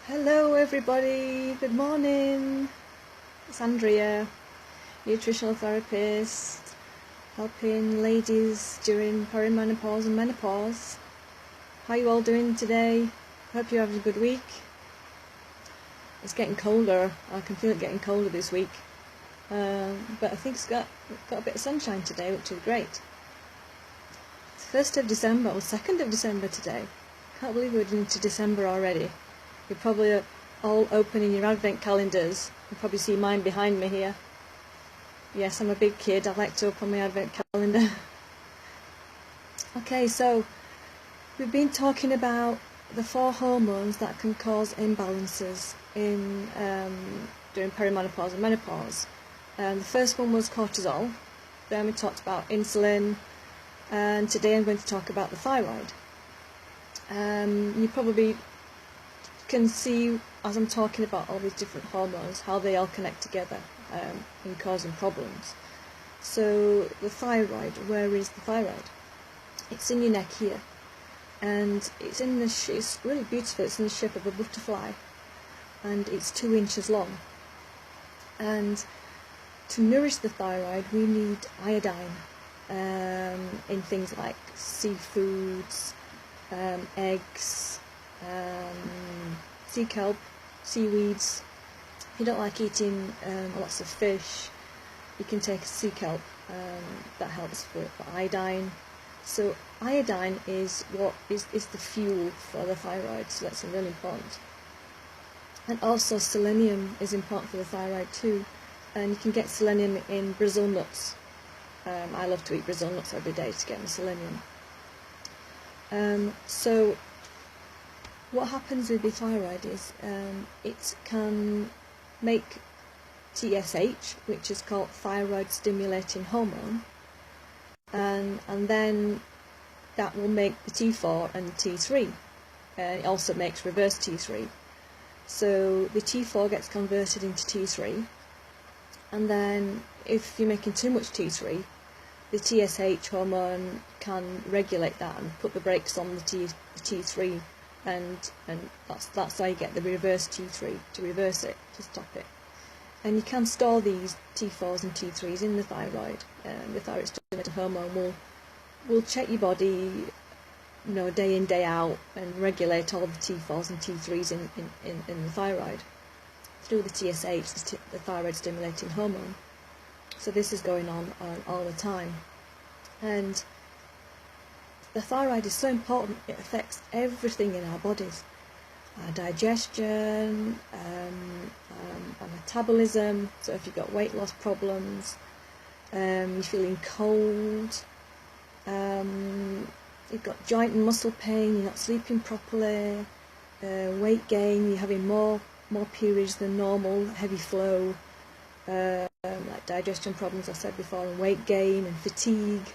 Hello everybody, good morning. It's Andrea, nutritional therapist, helping ladies during perimenopause and menopause. How are you all doing today? Hope you're having a good week. It's getting colder, I can feel it getting colder this week. But I think it's got a bit of sunshine today, which is great. It's 1st of December, or 2nd of December today. Can't believe we're into December already. You're probably all opening your advent calendars. You probably see mine behind me here. Yes, I'm a big kid. I like to open my advent calendar. Okay, so we've been talking about the 4 hormones that can cause imbalances in during perimenopause and menopause. The first one was cortisol. Then we talked about insulin, and today I'm going to talk about the thyroid. You probably can see, as I'm talking about all these different hormones, how they all connect together in causing problems. So the thyroid, where is the thyroid? It's in your neck here, and it's in the it's really beautiful. It's in the shape of a butterfly, and it's 2 inches long. And to nourish the thyroid, we need iodine in things like seafoods, eggs, sea kelp, seaweeds. If you don't like eating lots of fish, you can take sea kelp. That helps for iodine. So iodine is what is the fuel for the thyroid, so that's really important. And also selenium is important for the thyroid too, and you can get selenium in Brazil nuts. I love to eat Brazil nuts every day to get my selenium. So what happens with the thyroid is it can make TSH, which is called thyroid stimulating hormone, and then that will make the T4 and the T3. It also makes reverse T3. So the T4 gets converted into T3, and then if you're making too much T3, the TSH hormone can regulate that and put the brakes on the T3, and that's how you get the reverse T3, to reverse it, to stop it. And you can store these T4s and T3s in the thyroid. The thyroid stimulating hormone will check your body, day in, day out, and regulate all the T4s and T3s in the thyroid through the TSH, the thyroid stimulating hormone. So this is going on all the time. And the thyroid is so important. It affects everything in our bodies: our digestion, our metabolism. So if you've got weight loss problems, you're feeling cold, you've got joint and muscle pain, you're not sleeping properly, weight gain, you're having more periods than normal, heavy flow, like digestion problems I said before, and weight gain and fatigue.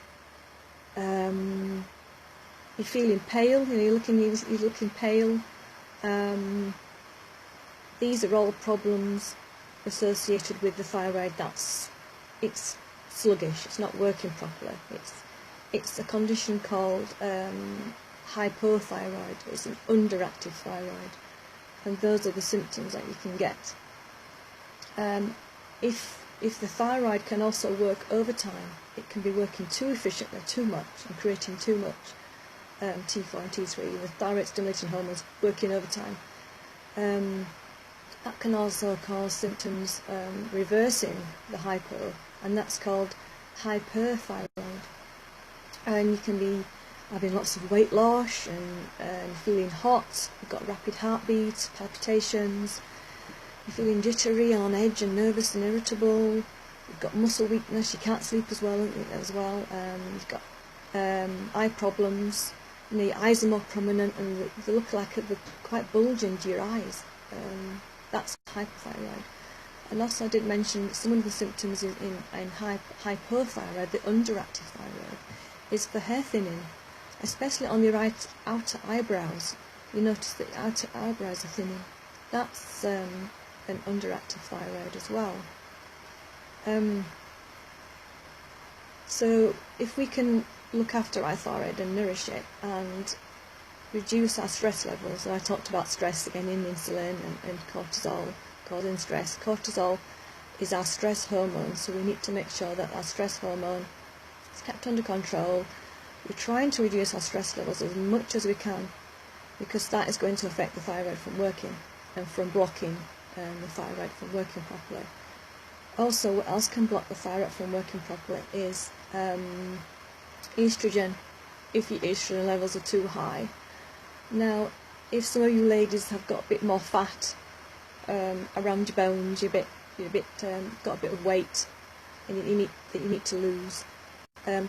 You're feeling pale, you're looking pale. These are all problems associated with the thyroid. It's sluggish, it's not working properly. It's a condition called hypothyroid. It's an underactive thyroid, and those are the symptoms that you can get. If the thyroid can also work overtime, it can be working too efficiently, too much, and creating too much T4 and T3, the thyroid stimulating hormones working overtime. That can also cause symptoms reversing the hypo, and that's called hyperthyroid. And you can be having lots of weight loss and feeling hot, you've got rapid heartbeats, palpitations, you're feeling jittery, on edge and nervous and irritable, you've got muscle weakness, you can't sleep as well, you've got eye problems, your eyes are more prominent and they look like they're quite bulging to your eyes. That's hypothyroid. And also I did mention that some of the symptoms in hypothyroid, the underactive thyroid, is for hair thinning, especially on your outer eyebrows. You notice that outer eyebrows are thinning. That's an underactive thyroid as well. So if we can look after our thyroid and nourish it and reduce our stress levels. So I talked about stress again in insulin and cortisol causing stress. Cortisol is our stress hormone, so we need to make sure that our stress hormone is kept under control. We're trying to reduce our stress levels as much as we can, because that is going to affect the thyroid from working and from blocking the thyroid from working properly. Also, what else can block the thyroid from working properly is estrogen, if your estrogen levels are too high. Now, if some of you ladies have got a bit more fat around your bones, you're a bit got a bit of weight, and you need to lose,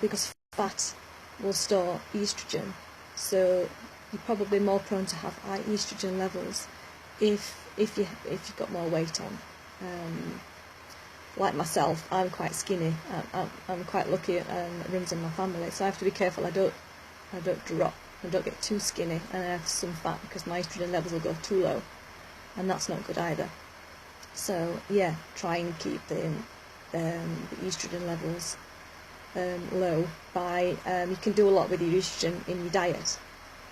because fat will store estrogen, so you're probably more prone to have high estrogen levels if you've got more weight on. Like myself, I'm quite skinny. I'm quite lucky, it runs in my family, so I have to be careful I don't drop, I don't get too skinny and I have some fat, because my estrogen levels will go too low, and that's not good either. So yeah, try and keep the estrogen levels low by you can do a lot with your estrogen in your diet,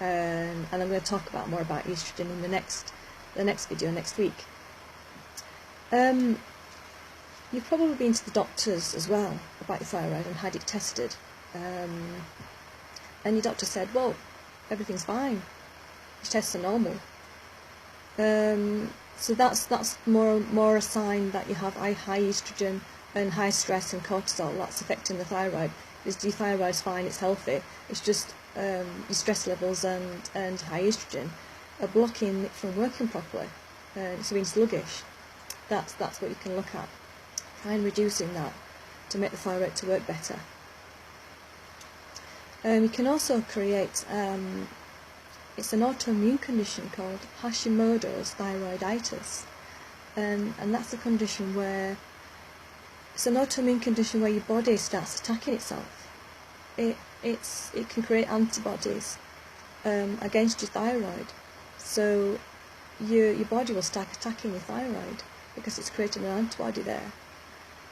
and I'm going to talk about more about estrogen in the next video next week. You've probably been to the doctors as well about your thyroid and had it tested, and your doctor said, well, everything's fine, your tests are normal. So that's more a sign that you have high estrogen and high stress and cortisol. That's affecting the thyroid. Because your thyroid's fine, it's healthy. It's just your stress levels and high estrogen are blocking it from working properly. It's being sluggish. That's what you can look at. Try and reducing that to make the thyroid to work better. You can also create it's an autoimmune condition called Hashimoto's thyroiditis, and that's a condition where it's an autoimmune condition where your body starts attacking itself. It can create antibodies against your thyroid, so your body will start attacking your thyroid because it's creating an antibody there.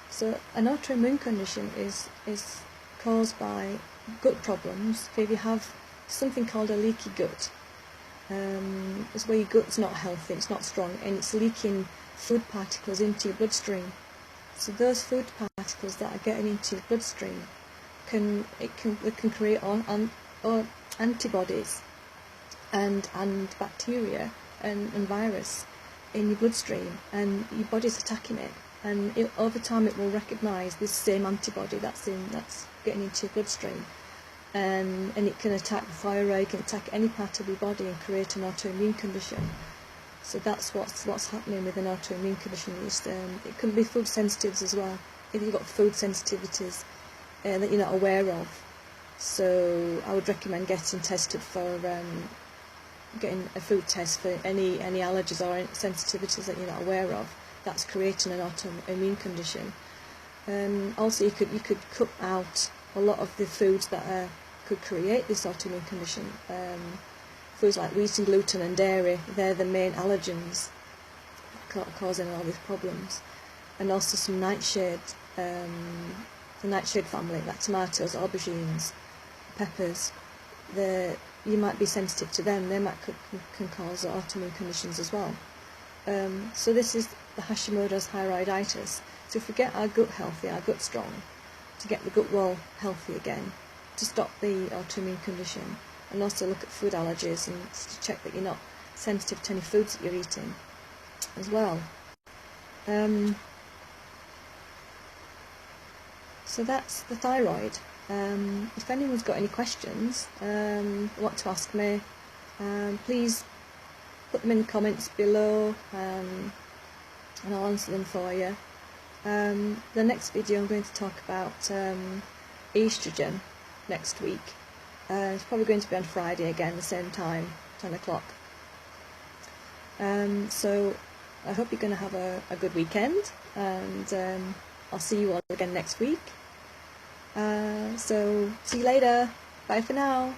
So an autoimmune condition is caused by gut problems. If you have something called a leaky gut, it's where your gut's not healthy, it's not strong, and it's leaking food particles into your bloodstream. So those food particles that are getting into your bloodstream can create antibodies and bacteria and virus in your bloodstream, and your body's attacking it, and over time it will recognise this same antibody that's getting into your bloodstream, and it can attack the thyroid, can attack any part of your body and create an autoimmune condition. So that's what's happening with an autoimmune condition. It can be food sensitives as well, if you've got food sensitivities that you're not aware of. So I would recommend getting tested for getting a food test for any allergies or any sensitivities that you're not aware of that's creating an autoimmune condition. Also, you could cut out a lot of the foods that could create this autoimmune condition. Foods like wheat and gluten and dairy, they're the main allergens causing all these problems. And also some nightshade, the nightshade family, like tomatoes, aubergines, peppers. You might be sensitive to them. They can cause autoimmune conditions as well. So this is the Hashimoto's thyroiditis. So if we get our gut healthy, our gut strong, to get the gut wall healthy again, to stop the autoimmune condition, and also look at food allergies and to check that you're not sensitive to any foods that you're eating as well. So that's the thyroid. If anyone's got any questions, want to ask me, please put them in the comments below, and I'll answer them for you. The next video I'm going to talk about estrogen next week. It's probably going to be on Friday again, the same time, 10 o'clock. So I hope you're going to have a good weekend, and I'll see you all again next week. So see you later. Bye for now.